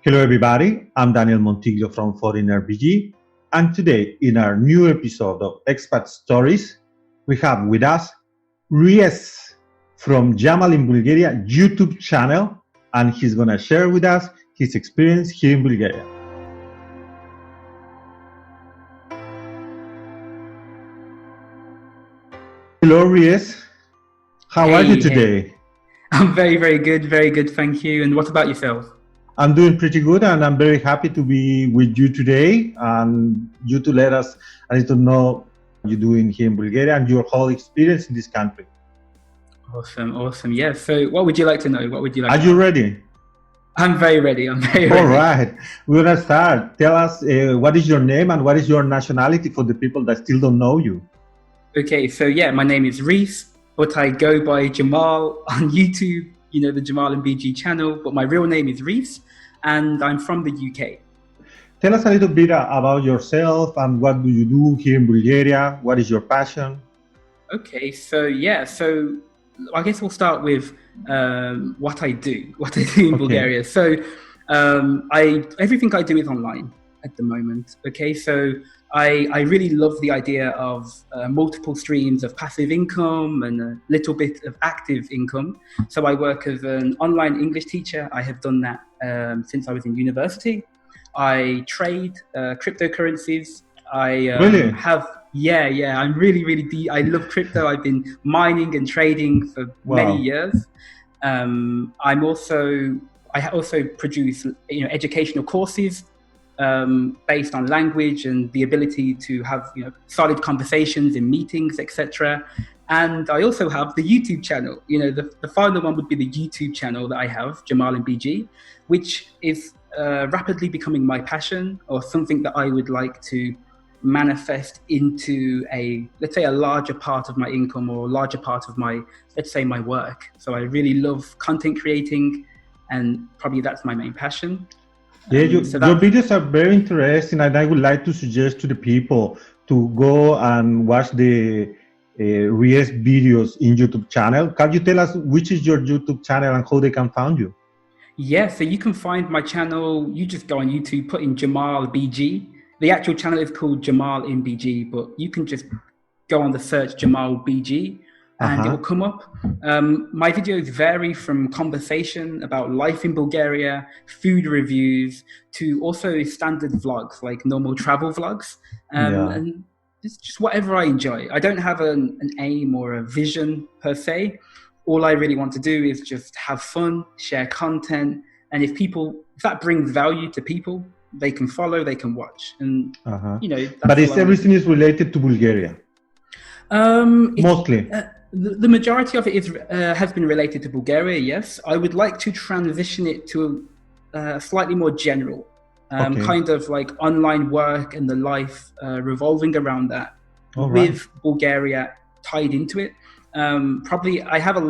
Hello, everybody. I'm Daniel Montiglio from Foreigner BG, and today, in our new episode of Expat Stories, we have with us Reese from Jamal in Bulgaria YouTube channel, and he's gonna share with us his experience here in Bulgaria. Hello, Reese. How are you today? I'm very good, thank you. And what about yourself? I'm doing pretty good, and I'm very happy to be with you today and you to let us a little know what you're doing here in Bulgaria and your whole experience in this country. Awesome. Yeah. So, what would you like to know? Are you ready? I'm very ready. All right. We're gonna start. Tell us what is your name and what is your nationality for the people that still don't know you. Okay. So yeah, my name is Reese, but I go by Jamal on YouTube. You know, the Jamal and BG channel, but my real name is Reese, and I'm from the UK. Tell us a little bit about yourself and what do you do here in Bulgaria? What is your passion? Okay, so I guess we'll start with what I do in Bulgaria. So everything I do is online at the moment. Okay, so I really love the idea of multiple streams of passive income and a little bit of active income. So I work as an online English teacher. I have done that since I was in university. I trade cryptocurrencies. Really? I'm really deep. I love crypto. I've been mining and trading for many years. I also produce educational courses based on language and the ability to have solid conversations in meetings, etc. And I also have the YouTube channel. The final one would be the YouTube channel that I have, Jamal and BG, which is rapidly becoming my passion, or something that I would like to manifest into let's say a larger part of my income, or a larger part of my work. So I really love content creating, and probably that's my main passion. Yeah, your videos are very interesting, and I would like to suggest to the people to go and watch the Reese videos in YouTube channel. Can you tell us which is your YouTube channel and how they can find you? Yeah, so you can find my channel. You just go on YouTube, put in Jamal BG. The actual channel is called Jamal in BG, but you can just go on the search Jamal BG and it will come up. My videos vary from conversation about life in Bulgaria, food reviews, to also standard vlogs, like normal travel vlogs. And it's just whatever I enjoy. I don't have an aim or a vision per se. All I really want to do is just have fun, share content. And if that brings value to people, they can follow, they can watch. And, but everything is related to Bulgaria? Mostly. The majority of it has been related to Bulgaria, yes. I would like to transition it to slightly more general, kind of like online work and the life revolving around that, with Bulgaria tied into it. Probably I have a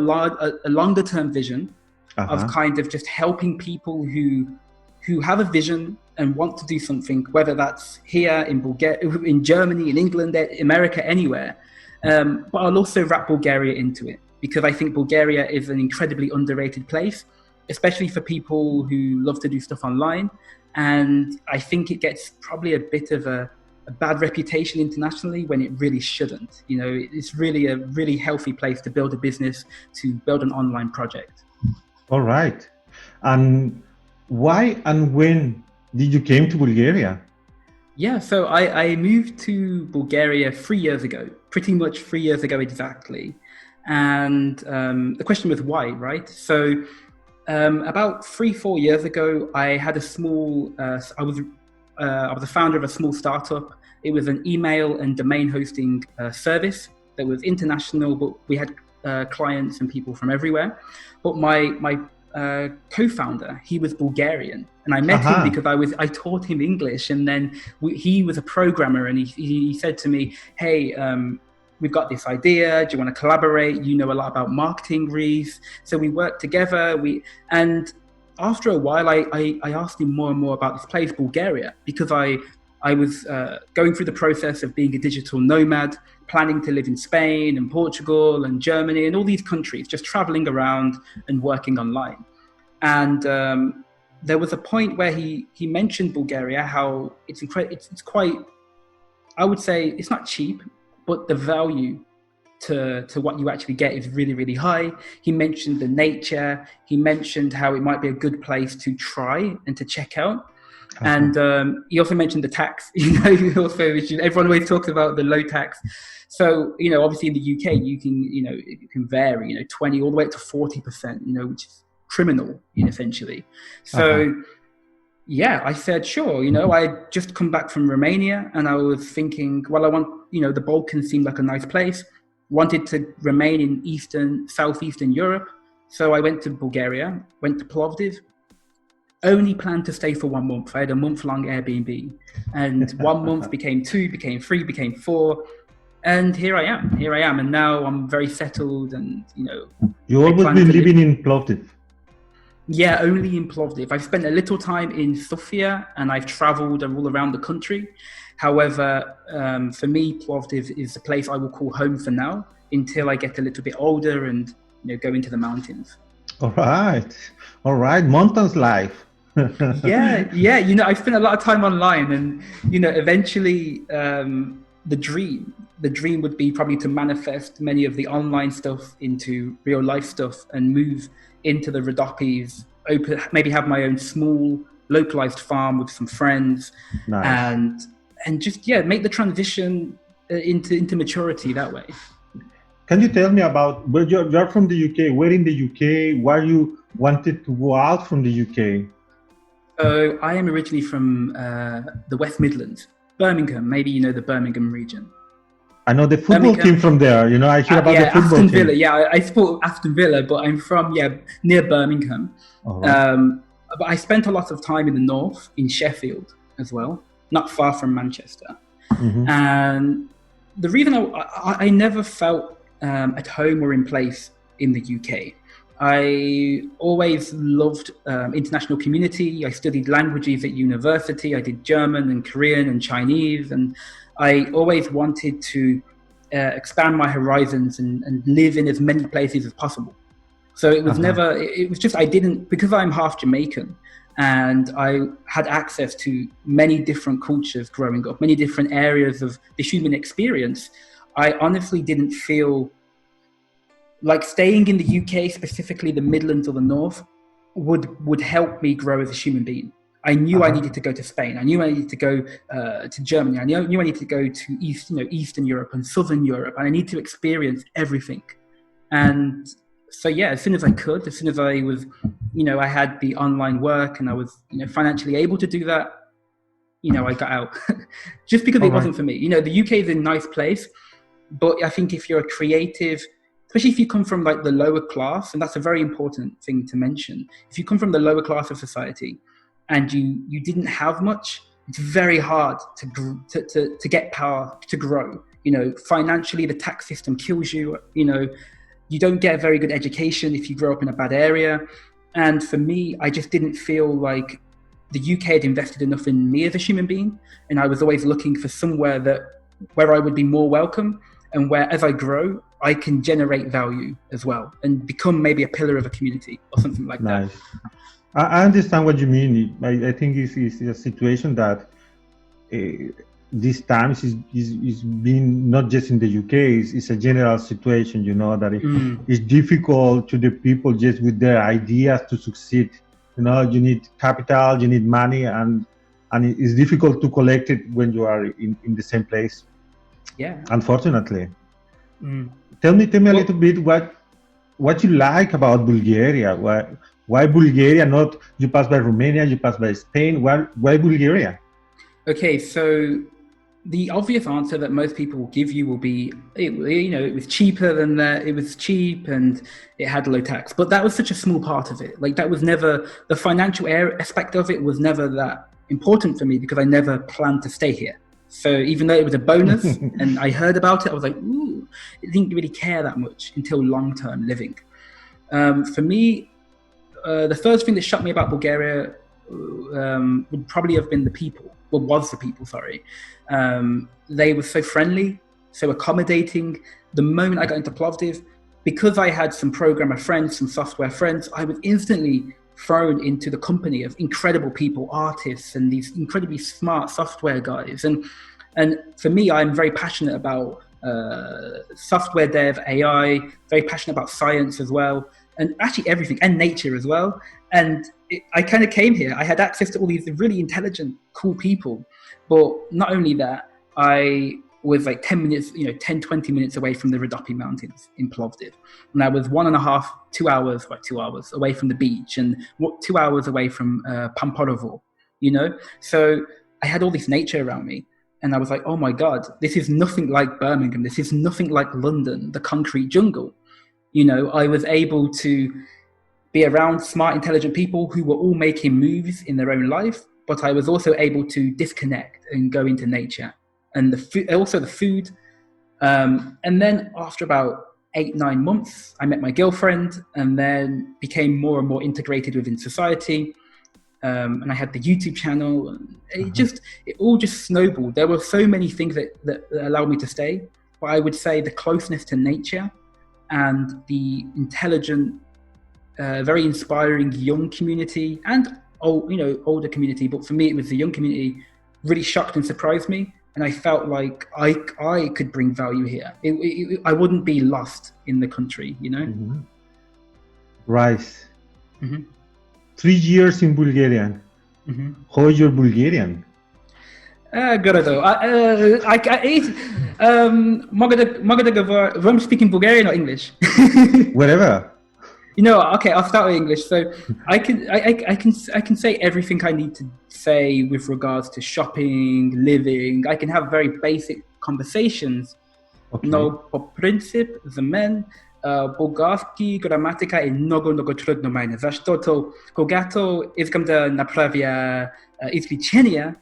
longer term vision of kind of just helping people who have a vision and want to do something, whether that's here in Bulgaria, in Germany, in England, America, anywhere. But I'll also wrap Bulgaria into it, because I think Bulgaria is an incredibly underrated place, especially for people who love to do stuff online. And I think it gets probably a bit of a bad reputation internationally when it really shouldn't. It's really a really healthy place to build a business, to build an online project. All right. And why and when did you came to Bulgaria? Yeah, so I moved to Bulgaria 3 years ago, pretty much 3 years ago exactly. And the question was why, right? So about 3-4 years ago, I had I was the founder of a small startup. It was an email and domain hosting service that was international, but we had clients and people from everywhere. But my co-founder, he was Bulgarian, and I met him because I taught him English, and then he was a programmer, and he said to me, "Hey, we've got this idea. Do you want to collaborate? You know a lot about marketing, Reese." So we worked together. And after a while, I asked him more and more about this place, Bulgaria, because I was going through the process of being a digital nomad, planning to live in Spain and Portugal and Germany and all these countries, just traveling around and working online. And there was a point where he mentioned Bulgaria, how it's quite, I would say it's not cheap, but the value to what you actually get is really, really high. He mentioned the nature. He mentioned how it might be a good place to try and to check out. And he also mentioned the tax. Everyone always talks about the low tax. So, obviously in the UK, it can vary, 20 all the way up to 40%, which is criminal, essentially. So, yeah, I said, sure. I just come back from Romania and I was thinking, well, I want, the Balkans seemed like a nice place. Wanted to remain in southeastern Europe. So I went to Bulgaria, went to Plovdiv, only planned to stay for 1 month. I had a month-long Airbnb, and 1 month became 2, became 3, became 4. And here I am. And now I'm very settled and, You always been living in Plovdiv? Yeah, only in Plovdiv. I've spent a little time in Sofia and I've traveled all around the country. However, for me, Plovdiv is the place I will call home for now until I get a little bit older and go into the mountains. All right, mountains life. yeah. I spent a lot of time online, and eventually the dream would be probably to manifest many of the online stuff into real life stuff and move into the Rhodopes, maybe have my own small localized farm with some friends. Nice. And just make the transition into maturity that way. Can you tell me about where you're from the UK? Where in the UK? Why you wanted to go out from the UK? So I am originally from the West Midlands, Birmingham. Maybe you know the Birmingham region. I know the football team from there. I hear about the football Aston team. Villa. Yeah, I support Aston Villa, but I'm from near Birmingham. Right. But I spent a lot of time in the north, in Sheffield as well, not far from Manchester. Mm-hmm. And the reason I never felt at home or in place in the UK. I always loved international community. I studied languages at university. I did German and Korean and Chinese, and I always wanted to expand my horizons and live in as many places as possible. So it was because I'm half Jamaican and I had access to many different cultures growing up, many different areas of the human experience. I honestly didn't feel like staying in the UK, specifically the Midlands or the North, would help me grow as a human being. I knew I needed to go to Spain. I knew I needed to go to Germany. I knew I needed to go to Eastern Europe and Southern Europe, and I need to experience everything. And so, as soon as I could, as soon as I was, I had the online work and I was, financially able to do that, I got out just because it wasn't for me. The UK is a nice place, but I think if you're a creative, especially if you come from like the lower class, and that's a very important thing to mention. If you come from the lower class of society and you didn't have much, it's very hard to get power, to grow. Financially, the tax system kills you. You don't get a very good education if you grow up in a bad area. And for me, I just didn't feel like the UK had invested enough in me as a human being. And I was always looking for somewhere where I would be more welcome and where, as I grow, I can generate value as well and become maybe a pillar of a community or something like that. I understand what you mean. I think it's a situation that these times is being not just in the UK, it's a general situation, that it's difficult to the people just with their ideas to succeed. You need capital, you need money, and it's difficult to collect it when you are in the same place. Yeah. Unfortunately. Tell me a little bit what you like about Bulgaria. Why Bulgaria? Not you pass by Romania, you pass by Spain. Why Bulgaria? Okay, so the obvious answer that most people will give you will be, it was cheaper than that. It was cheap and it had low tax. But that was such a small part of it. Like that was never, the financial aspect of it was never that important for me because I never planned to stay here. So even though it was a bonus and I heard about it, I was like, ooh, I didn't really care that much until long-term living. For me, the first thing that shocked me about Bulgaria would probably have been the people. Sorry. They were so friendly, so accommodating. The moment I got into Plovdiv, because I had some programmer friends, some software friends, I was instantly thrown into the company of incredible people, artists, and these incredibly smart software guys. And for me, I'm very passionate about software dev, AI, very passionate about science as well, and actually everything, and nature as well. And I kind of came here, I had access to all these really intelligent, cool people. But not only that, I was like 10 minutes, 10, 20 minutes away from the Rhodope Mountains in Plovdiv. And I was 2 hours away from the beach, and 2 hours away from Pamporovo, So I had all this nature around me. And I was like, oh my God, this is nothing like Birmingham. This is nothing like London, the concrete jungle. I was able to be around smart, intelligent people who were all making moves in their own life, but I was also able to disconnect and go into nature. And also the food. And then after about 8-9 months, I met my girlfriend and then became more and more integrated within society. And I had the YouTube channel, and it all just snowballed. There were so many things that allowed me to stay, but I would say the closeness to nature and the intelligent, very inspiring young community and older community. But for me, it was the young community really shocked and surprised me. And I felt like I could bring value here. I wouldn't be lost in the country, Mm-hmm. Right. Mm-hmm. 3 years in Bulgarian. Mm-hmm. How is your Bulgarian? Гороdo. I'm speaking Bulgarian or English? Whatever. Okay, I'll start with English. So I can say everything I need to say with regards to shopping, living. I can have very basic conversations. Okay. No, по принцип, за мен български граматика е много трудно мене, защото когато искам да направя изречения,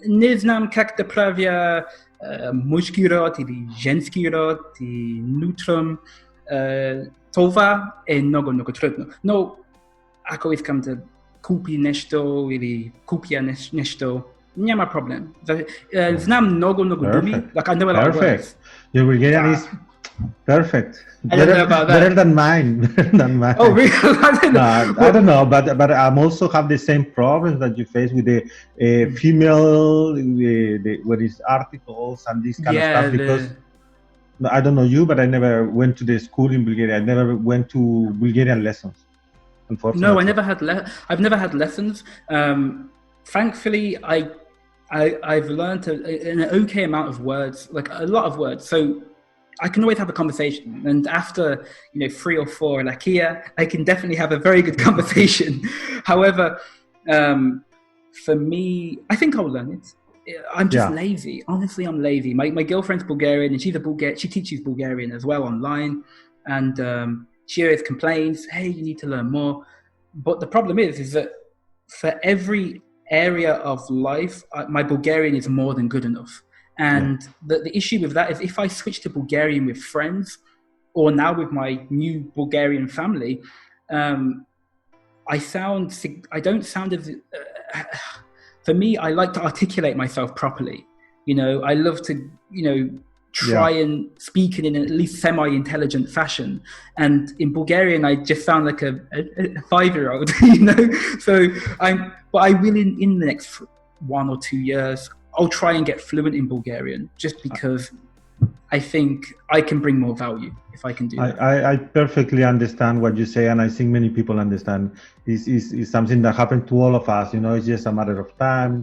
не знам как да правя мъжки род или женски род и нутром. Това е много трудно. Но ако искам да купи нещо или купя нещо, няма проблем. Знам много думи. Like I know a lot of words. Your Bulgarian is perfect. I don't know about that. Better than mine. Oh, really? I don't know, but I'm also have the same problems that you face with the female, what is articles and this kind of stuff. Because I don't know you, but I never went to the school in Bulgaria. I never went to Bulgarian lessons. Unfortunately. No, I've never had lessons. Thankfully, I've learned an okay amount of words, like a lot of words. So I can always have a conversation, and after 3 or 4 lakia, I can definitely have a very good conversation. However, for me, I think I'll learn it. I'm just lazy. Honestly, I'm lazy. My girlfriend's Bulgarian, and she teaches Bulgarian as well online, and she always complains, "Hey, you need to learn more." But the problem is that for every area of life, my Bulgarian is more than good enough. And the issue with that is if I switch to Bulgarian with friends, or now with my new Bulgarian family, I don't sound as... for me, I like to articulate myself properly. I love to, try and speak in an at least semi-intelligent fashion. And in Bulgarian, I just sound like a 5-year-old, But I will in the next 1 or 2 years, I'll try and get fluent in Bulgarian, just because I think I can bring more value if I can do that. I perfectly understand what you say, and I think many people understand. It's something that happened to all of us. It's just a matter of time,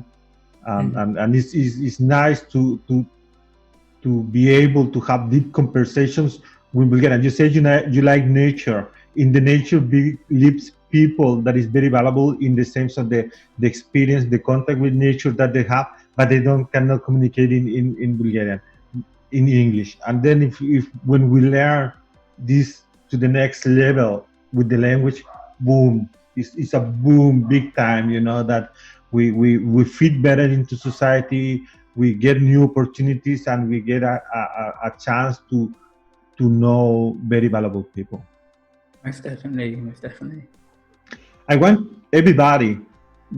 and it's nice to be able to have deep conversations with Bulgarian. You said you like nature. In the nature lives people that is very valuable in the sense of the experience, the contact with nature that they have, but they cannot communicate in Bulgarian, in English. And then if when we learn this to the next level with the language, boom, it's a boom, big time. That we fit better into society. We get new opportunities, and we get a chance to know very valuable people. Most definitely. I want everybody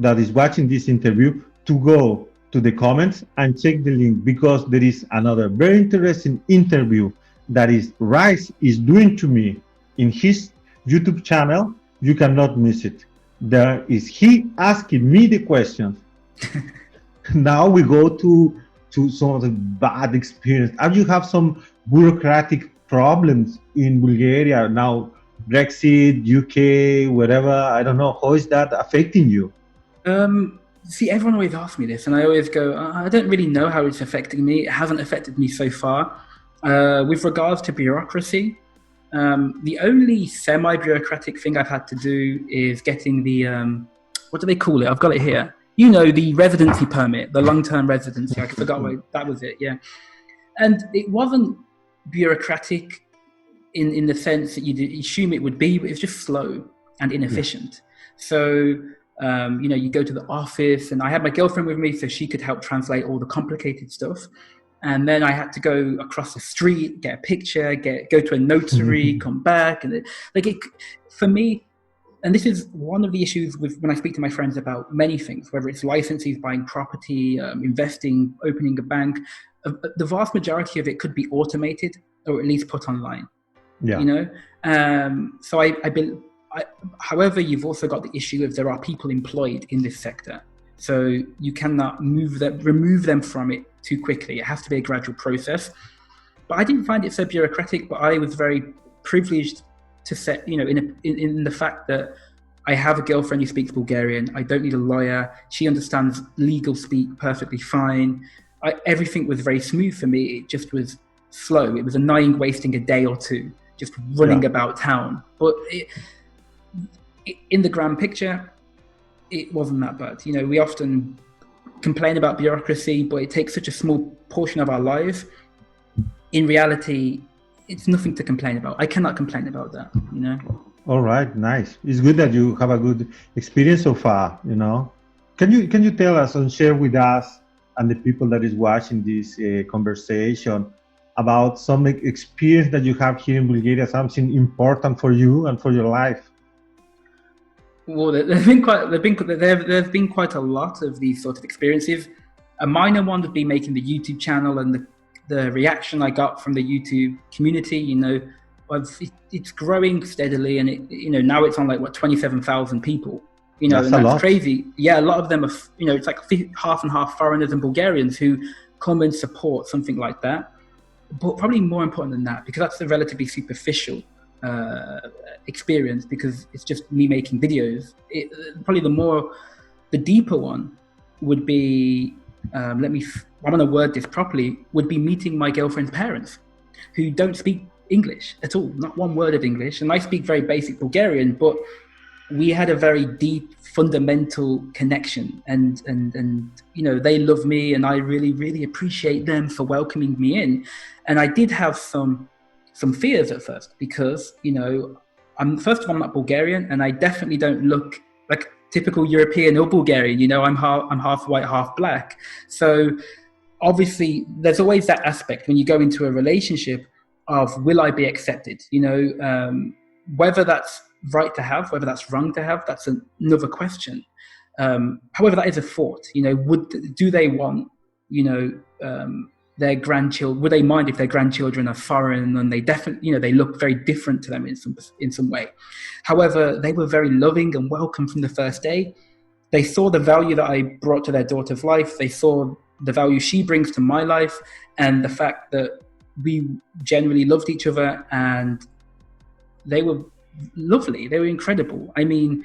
that is watching this interview to go to the comments and check the link, because there is another very interesting interview that Reese is doing to me in his YouTube channel, you cannot miss it. There is he asking me the questions. Now we go to some of the bad experience. Have you have some bureaucratic problems in Bulgaria now? Brexit, UK, whatever. I don't know. How is that affecting you? See, everyone always asks me this, and I always go, I don't really know how it's affecting me. It hasn't affected me so far. With regards to bureaucracy, the only semi-bureaucratic thing I've had to do is getting the, what do they call it? I've got it here. You know, the residency permit, the long-term residency. I forgot what that was it, yeah. And it wasn't bureaucratic in the sense that you'd assume it would be, but it's just slow and inefficient. So, you go to the office, and I had my girlfriend with me so she could help translate all the complicated stuff. And then I had to go across the street, get a picture, go to a notary, come back. And for me, and this is one of the issues with when I speak to my friends about many things, whether it's licenses, buying property, investing, opening a bank, the vast majority of it could be automated or at least put online. Yeah. So however, you've also got the issue of there are people employed in this sector. So you cannot remove them from it too quickly. It has to be a gradual process. But I didn't find it so bureaucratic, but I was very privileged to set, in the fact that I have a girlfriend who speaks Bulgarian. I don't need a lawyer. She understands legal speak perfectly fine. Everything was very smooth for me. It just was slow. It was annoying wasting a day or two just running about town. But in the grand picture, it wasn't that bad. We often complain about bureaucracy, but it takes such a small portion of our lives. In reality, it's nothing to complain about. I cannot complain about that, All right, nice. It's good that you have a good experience so far, Can you tell us and share with us and the people that is watching this conversation about some experience that you have here in Bulgaria, something important for you and for your life? Well, there's been quite a lot of these sort of experiences. A minor one would be making the YouTube channel, and the reaction I got from the YouTube community. It's growing steadily, and now it's on 27,000 people. That's crazy. Yeah, a lot of them are. It's like half and half foreigners and Bulgarians who come and support something like that. But probably more important than that, because that's a relatively superficial experience, because it's just me making videos. Probably the deeper one would be, I want to word this properly, would be meeting my girlfriend's parents, who don't speak English at all, not one word of English. And I speak very basic Bulgarian, but we had a very deep, fundamental connection. And they love me, and I really, really appreciate them for welcoming me in. And I did have some fears at first, because I'm not Bulgarian, and I definitely don't look like typical European or Bulgarian. I'm half white, half black. So obviously there's always that aspect when you go into a relationship of, will I be accepted? Whether that's right to have, whether that's wrong to have, that's another question. However, that is a thought. Do they want their grandchildren, would they mind if their grandchildren are foreign and they definitely, they look very different to them in some way? However, they were very loving and welcome from the first day. They saw the value that I brought to their daughter's life. They saw the value she brings to my life, and the fact that we generally loved each other, and they were lovely. They were incredible. I mean,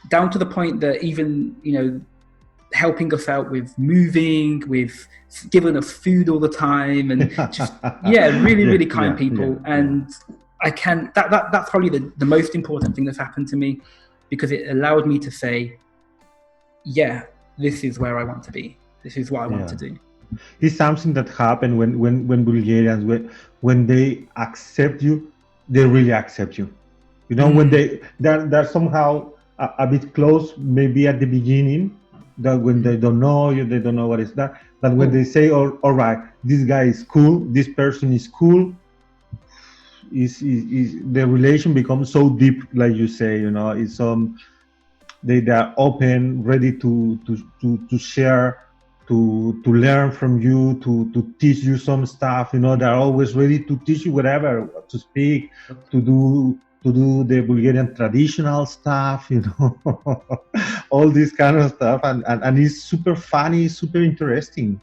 down to the point that even, helping us out with moving, with giving us food all the time, and just really, really kind people. And that's probably the most important thing that's happened to me, because it allowed me to say, this is where I want to be. This is what I want to do. It's something that happened when Bulgarians, when they accept you, they really accept you. When they're somehow a bit close, maybe at the beginning, that when they don't know you, they don't know what is that. But when they say, all right, this guy is cool, this person is cool, the relation becomes so deep, like you say. It's they are open, ready to share, to learn from you, to teach you some stuff. They're always ready to teach you whatever, to speak, to do to do the Bulgarian traditional stuff, all this kind of stuff. And it's super funny, super interesting.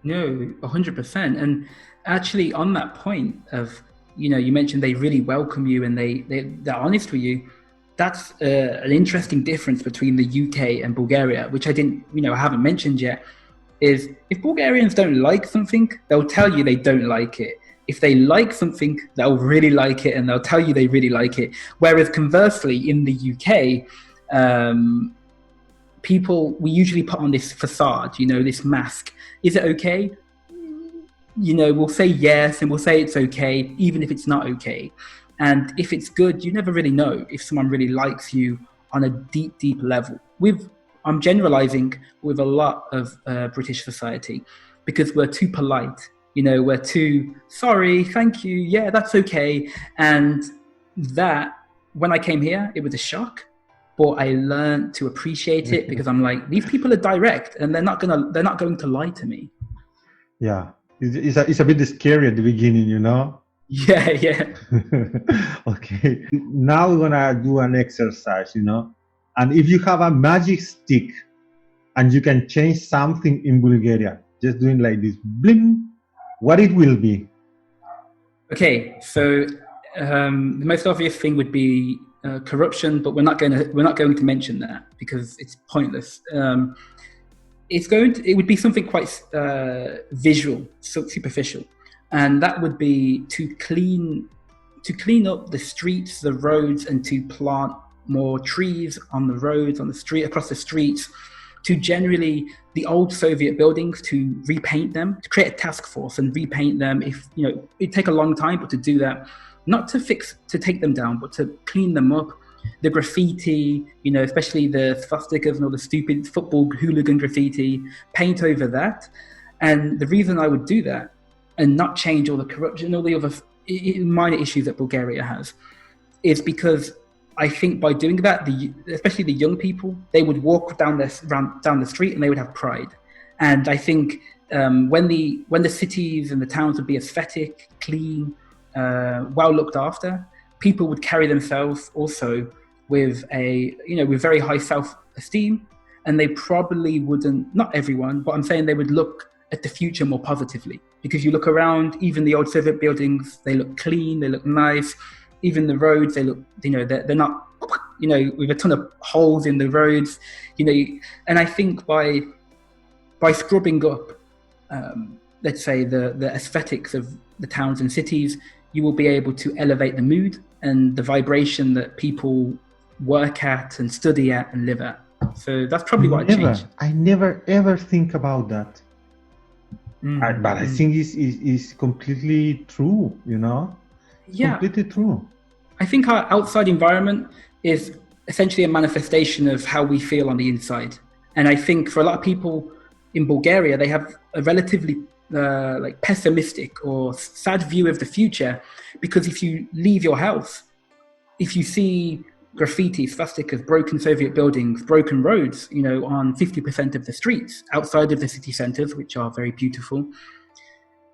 No, 100%. And actually, on that point of, you mentioned they really welcome you and they're honest with you. That's an interesting difference between the UK and Bulgaria, which I haven't mentioned yet, is if Bulgarians don't like something, they'll tell you they don't like it. If they like something, they'll really like it and they'll tell you they really like it. Whereas conversely, in the UK, we usually put on this facade, this mask. Is it okay? We'll say yes and we'll say it's okay, even if it's not okay. And if it's good, you never really know if someone really likes you on a deep, deep level. I'm generalizing with a lot of British society because we're too polite. We're too sorry, thank you, yeah, that's okay. And that, when I came here, it was a shock. But I learned to appreciate it because I'm like, these people are direct and they're not going to lie to me. Yeah, it's a bit scary at the beginning, Yeah. Okay, now we're gonna do an exercise, and if you have a magic stick and you can change something in Bulgaria, just doing like this, bling, what it will be? Okay, so the most obvious thing would be corruption, but we're not going to mention that because it's pointless. It would be something quite visual, superficial, and that would be to clean up the streets, the roads, and to plant more trees on the roads, on the street, across the streets, to generally the old Soviet buildings, to repaint them, to create a task force and repaint them. If it'd take a long time, but to do that, not to take them down, but to clean them up. The graffiti, especially the swastikas and all the stupid football hooligan graffiti, paint over that. And the reason I would do that and not change all the corruption, all the other minor issues that Bulgaria has, is because I think by doing that, especially the young people, they would walk down the street and they would have pride. And I think when the cities and the towns would be aesthetic, clean, well looked after, people would carry themselves also with with very high self-esteem, and they probably wouldn't, not everyone, but I'm saying they would look at the future more positively. Because you look around, even the old Soviet buildings, they look clean, they look nice. Even the roads, they look, they're not, with a ton of holes in the roads, and I think by scrubbing up, let's say the aesthetics of the towns and cities, you will be able to elevate the mood and the vibration that people work at and study at and live at. So that's probably what I changed. I never ever think about that. But I think it's completely true, Yeah. Completely true. I think our outside environment is essentially a manifestation of how we feel on the inside. And I think for a lot of people in Bulgaria, they have a relatively pessimistic or sad view of the future, because if you leave your house, if you see graffiti, swastikas, broken Soviet buildings, broken roads, on 50% of the streets outside of the city centers, which are very beautiful,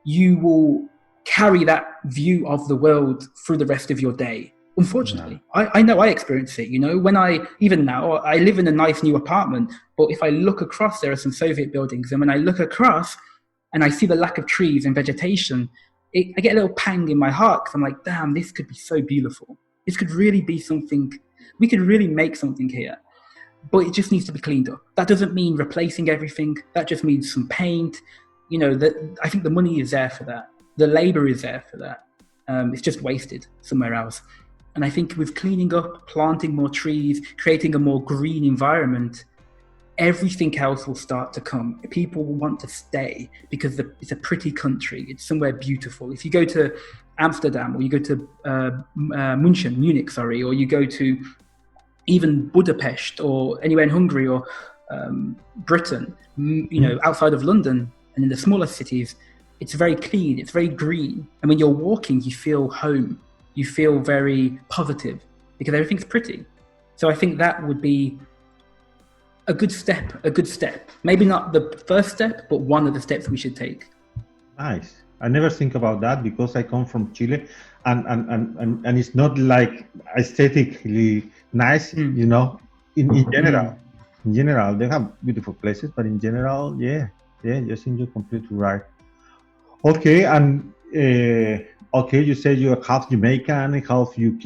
you will carry that view of the world through the rest of your day. Unfortunately, yeah. I know I experience it, even now, I live in a nice new apartment, but if I look across, there are some Soviet buildings. And when I look across and I see the lack of trees and vegetation, I get a little pang in my heart, because I'm like, damn, this could be so beautiful. This could really be something. We could really make something here, but it just needs to be cleaned up. That doesn't mean replacing everything. That just means some paint. I think the money is there for that. The labor is there for that. It's just wasted somewhere else. And I think with cleaning up, planting more trees, creating a more green environment, everything else will start to come. People will want to stay because it's a pretty country. It's somewhere beautiful. If you go to Amsterdam, or you go to Munich, or you go to even Budapest, or anywhere in Hungary, or Britain, outside of London and in the smaller cities, it's very clean, it's very green. And when you're walking, you feel home. You feel very positive because everything's pretty. So I think that would be a good step. Maybe not the first step, but one of the steps we should take. Nice. I never think about that because I come from Chile, and it's not like aesthetically nice, Mm. you know. Mm. In general, they have beautiful places, but in general, yeah, yeah, you think you're completely right. Okay, and okay, you said you're half Jamaican, half UK.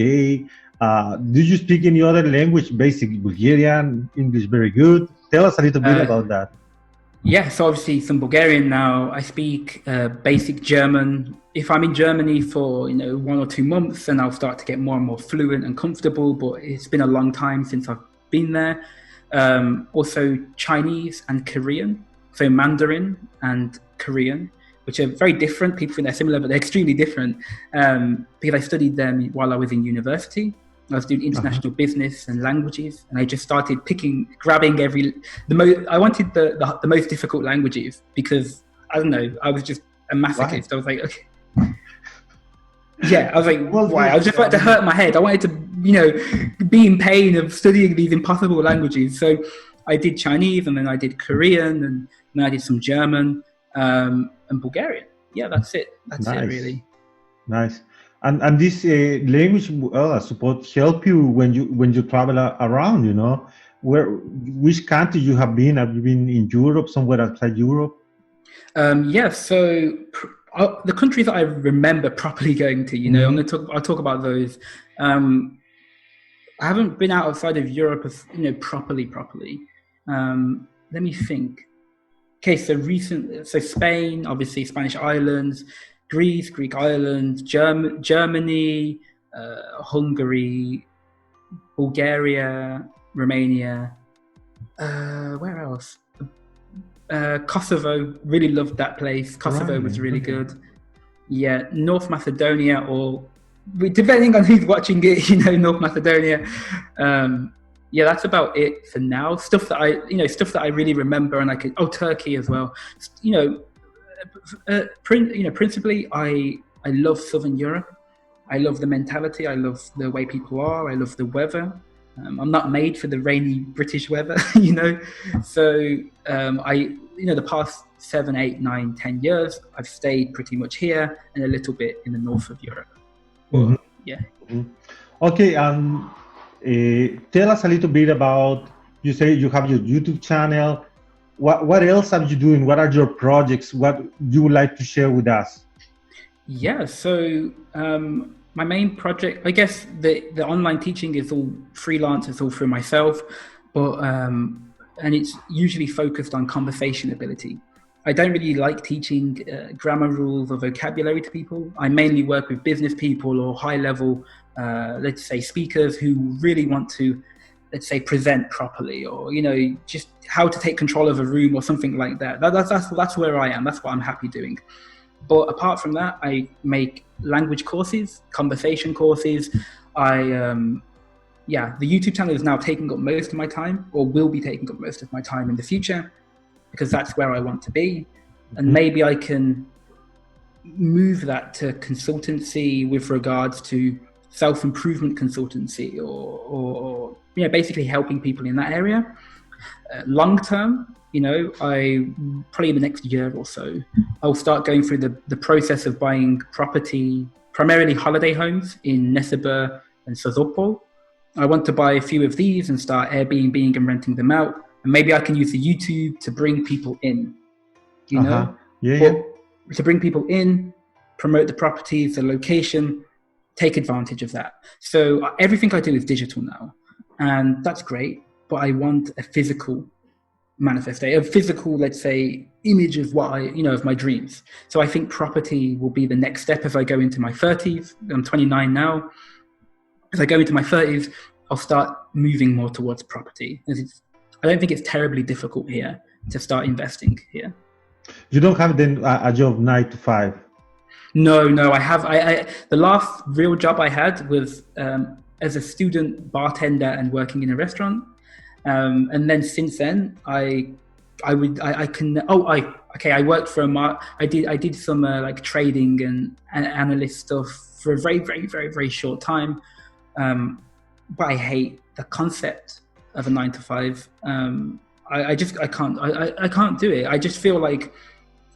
Do you speak any other language? Basic Bulgarian, English, very good. Tell us a little bit Uh, about that. yeah, so obviously some Bulgarian now. I speak basic German. If I'm in Germany for 1 or 2 months, then I'll start to get more and more fluent and comfortable. But it's been a long time since I've been there. Also Chinese and Korean, so Mandarin and Korean, which are very different. People think they're similar, but they're extremely different. Because I studied them while I was in university. I was doing Uh-huh. international business and languages, and I just started grabbing I wanted the most difficult languages because I don't know, I was just a Why? masochist. I was like, okay, yeah, I was like, Well, why? I was just I like to mean, hurt my head. I wanted to, be in pain of studying these impossible languages. So I did Chinese, and then I did Korean, and then I did some German, and Bulgarian. Yeah, that's it. That's it, nice, really. nice. And this language, well, I suppose, help you when you travel around. You know, which country you have been? Have you been in Europe, somewhere outside Europe? Yeah, so the countries that I remember properly going to, Hmm. I'll talk about those. Um, I haven't been outside of Europe, properly. Let me think. Okay, so Spain, obviously Spanish islands, Greece, Greek islands, Germany, Hungary, Bulgaria, Romania. Where else? Kosovo. Really loved that place. Kosovo Right. was really Okay. good. Yeah, North Macedonia, or depending on who's watching it, North Macedonia. Yeah, that's about it for now. Stuff that I really remember, and I could. Oh, Turkey as well. You know, principally, I love Southern Europe. I love the mentality. I love the way people are. I love the weather. I'm not made for the rainy British weather, So the past 7, 8, 9, 10 years, I've stayed pretty much here and a little bit in the north of Europe. Hmm. But yeah, Okay. Tell us a little bit about. You say you have your YouTube channel. What else are you doing? What are your projects? What you would like to share with us? yeah. So my main project, I guess, the online teaching is all freelance. It's all through myself, but and it's usually focused on conversation ability. I don't really like teaching grammar rules or vocabulary to people. I mainly work with business people or high level, let's say, speakers who really want to, let's say, present properly, or just how to take control of a room or something like that. That's where I am. That's what I'm happy doing. But apart from that, I make language courses, conversation courses. The YouTube channel is now taking up most of my time, or will be taking up most of my time in the future, because that's where I want to be. And Mhm. maybe I can move that to consultancy with regards to self-improvement consultancy, or basically helping people in that area. Long term, I probably in the next year or so, I'll start going through the process of buying property, primarily holiday homes in Nessebar and Sozopol. I want to buy a few of these and start Airbnb and renting them out. And maybe I can use the YouTube to bring people in, you Uh-huh. know, Yeah, yeah. but to bring people in, promote the properties, the location, take advantage of that. So everything I do is digital now, and that's great. But I want a physical manifestation, a physical, let's say, image of of my dreams. So I think property will be the next step as I go into my 30s. I'm 29 now. As I go into my 30s, I'll start moving more towards property. I don't think it's terribly difficult here to start investing here. You don't have then a job 9 to 5. No, I have. The last real job I had was as a student bartender and working in a restaurant. And then since then, I can. I worked for I did some like trading and analyst stuff for a very, very, very, very short time. But I hate the concept of a 9 to 5. I can't do it. I just feel like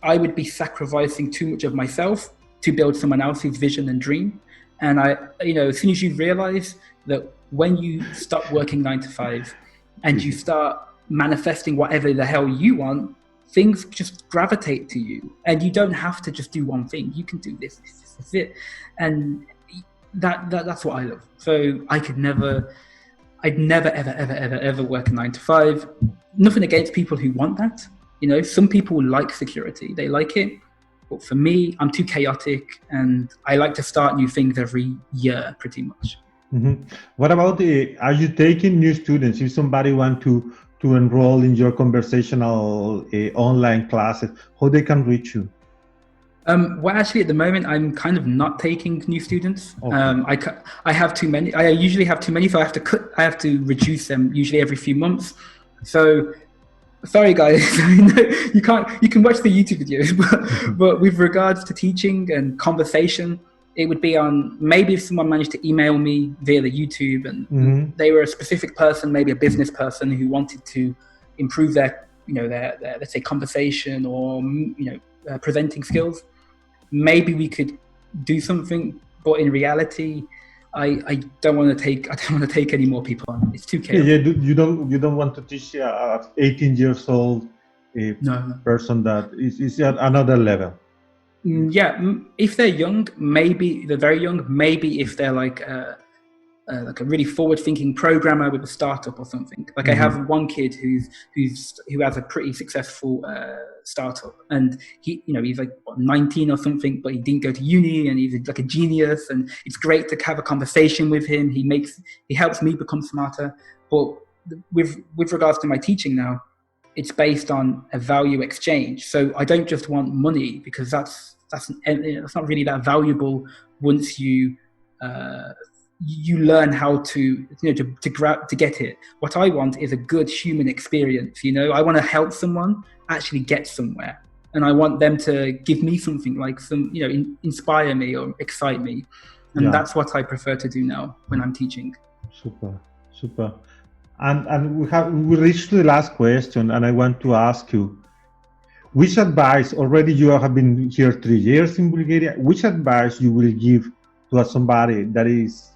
I would be sacrificing too much of myself to build someone else's vision and dream. And as soon as you realize that when you stop working 9 to 5 and you start manifesting whatever the hell you want, things just gravitate to you, and you don't have to just do one thing. You can do this is it. And that's what I love. So I'd never ever work a 9 to 5. Nothing against people who want that. Some people like security, they like it. But for me, I'm too chaotic, and I like to start new things every year, pretty much. Mm-hmm. What about are you taking new students? If somebody want to enroll in your conversational online classes, how they can reach you? Well, actually, at the moment, I'm kind of not taking new students. Okay. I have too many. I usually have too many, so I have to reduce them usually every few months. So, sorry guys, you can watch the YouTube videos, but with regards to teaching and conversation, it would be on, maybe if someone managed to email me via the YouTube and they were a specific person, maybe a business person who wanted to improve their let's say conversation or presenting skills, maybe we could do something. But in reality, I don't want to take any more people on. It's too chaotic. Yeah, you don't want to teach 18 years old person that is at another level. Yeah, if they're young, maybe they're very young. Maybe if they're like a really forward-thinking programmer with a startup or something. Like I have one kid who has a pretty successful startup, and he's like 19 or something, but he didn't go to uni, and he's like a genius. And it's great to have a conversation with him. He helps me become smarter. But with regards to my teaching now, it's based on a value exchange. So I don't just want money, because that's not really that valuable once you learn how to get it. What I want is a good human experience. I want to help someone actually get somewhere, and I want them to give me something, like inspire me or excite me, and that's what I prefer to do now when I'm teaching. Super. And we reached to the last question, and I want to ask you, which advice, already you have been here 3 years in Bulgaria, which advice you will give to somebody that is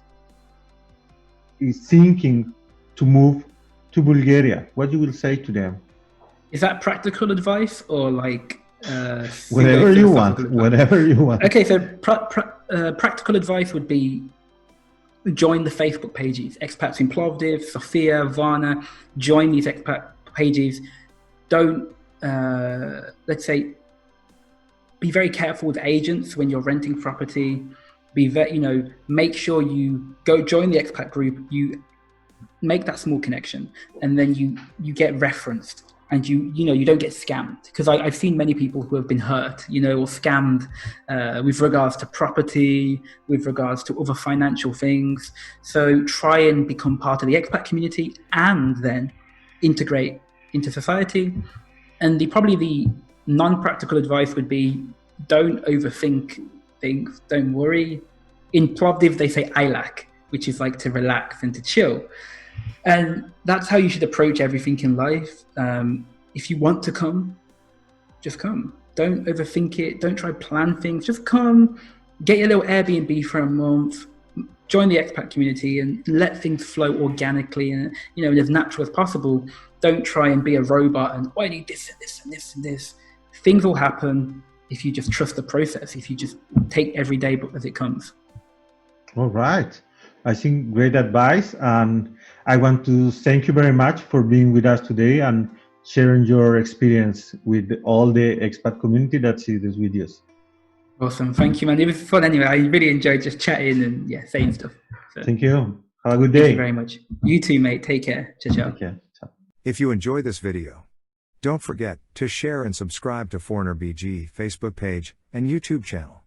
thinking to move to Bulgaria? What you will say to them? Is that practical advice or like whatever you want? Okay, so practical advice would be, join the Facebook pages, Expats in Plovdiv, Sofia, Varna. Join these expat pages. Don't let's say, be very careful with agents when you're renting property. Make sure you go join the expat group, you make that small connection, and then you get referenced, and you don't get scammed. Because I've seen many people who have been hurt, or scammed with regards to property, with regards to other financial things. So try and become part of the expat community, and then integrate into society. And probably the non-practical advice would be, don't overthink things, don't worry. In Plovdiv, they say ailak, which is like to relax and to chill. And that's how you should approach everything in life. If you want to come, just come. Don't overthink it. Don't try to plan things. Just come, get your little Airbnb for a month, join the expat community, and let things flow organically and as natural as possible. Don't try and be a robot and, I need this and this and this and this. Things will happen if you just trust the process, if you just take every day as it comes. All right. I think great advice. And I want to thank you very much for being with us today and sharing your experience with all the expat community that sees these videos. Awesome. Thank you, man. It was fun anyway. I really enjoyed just chatting and saying stuff. So, thank you. Have a good day. Thank you very much. You too, mate. Take care. Ciao, ciao. Take care. Ciao. If you enjoy this video, don't forget to share and subscribe to Foreigner BG Facebook page and YouTube channel.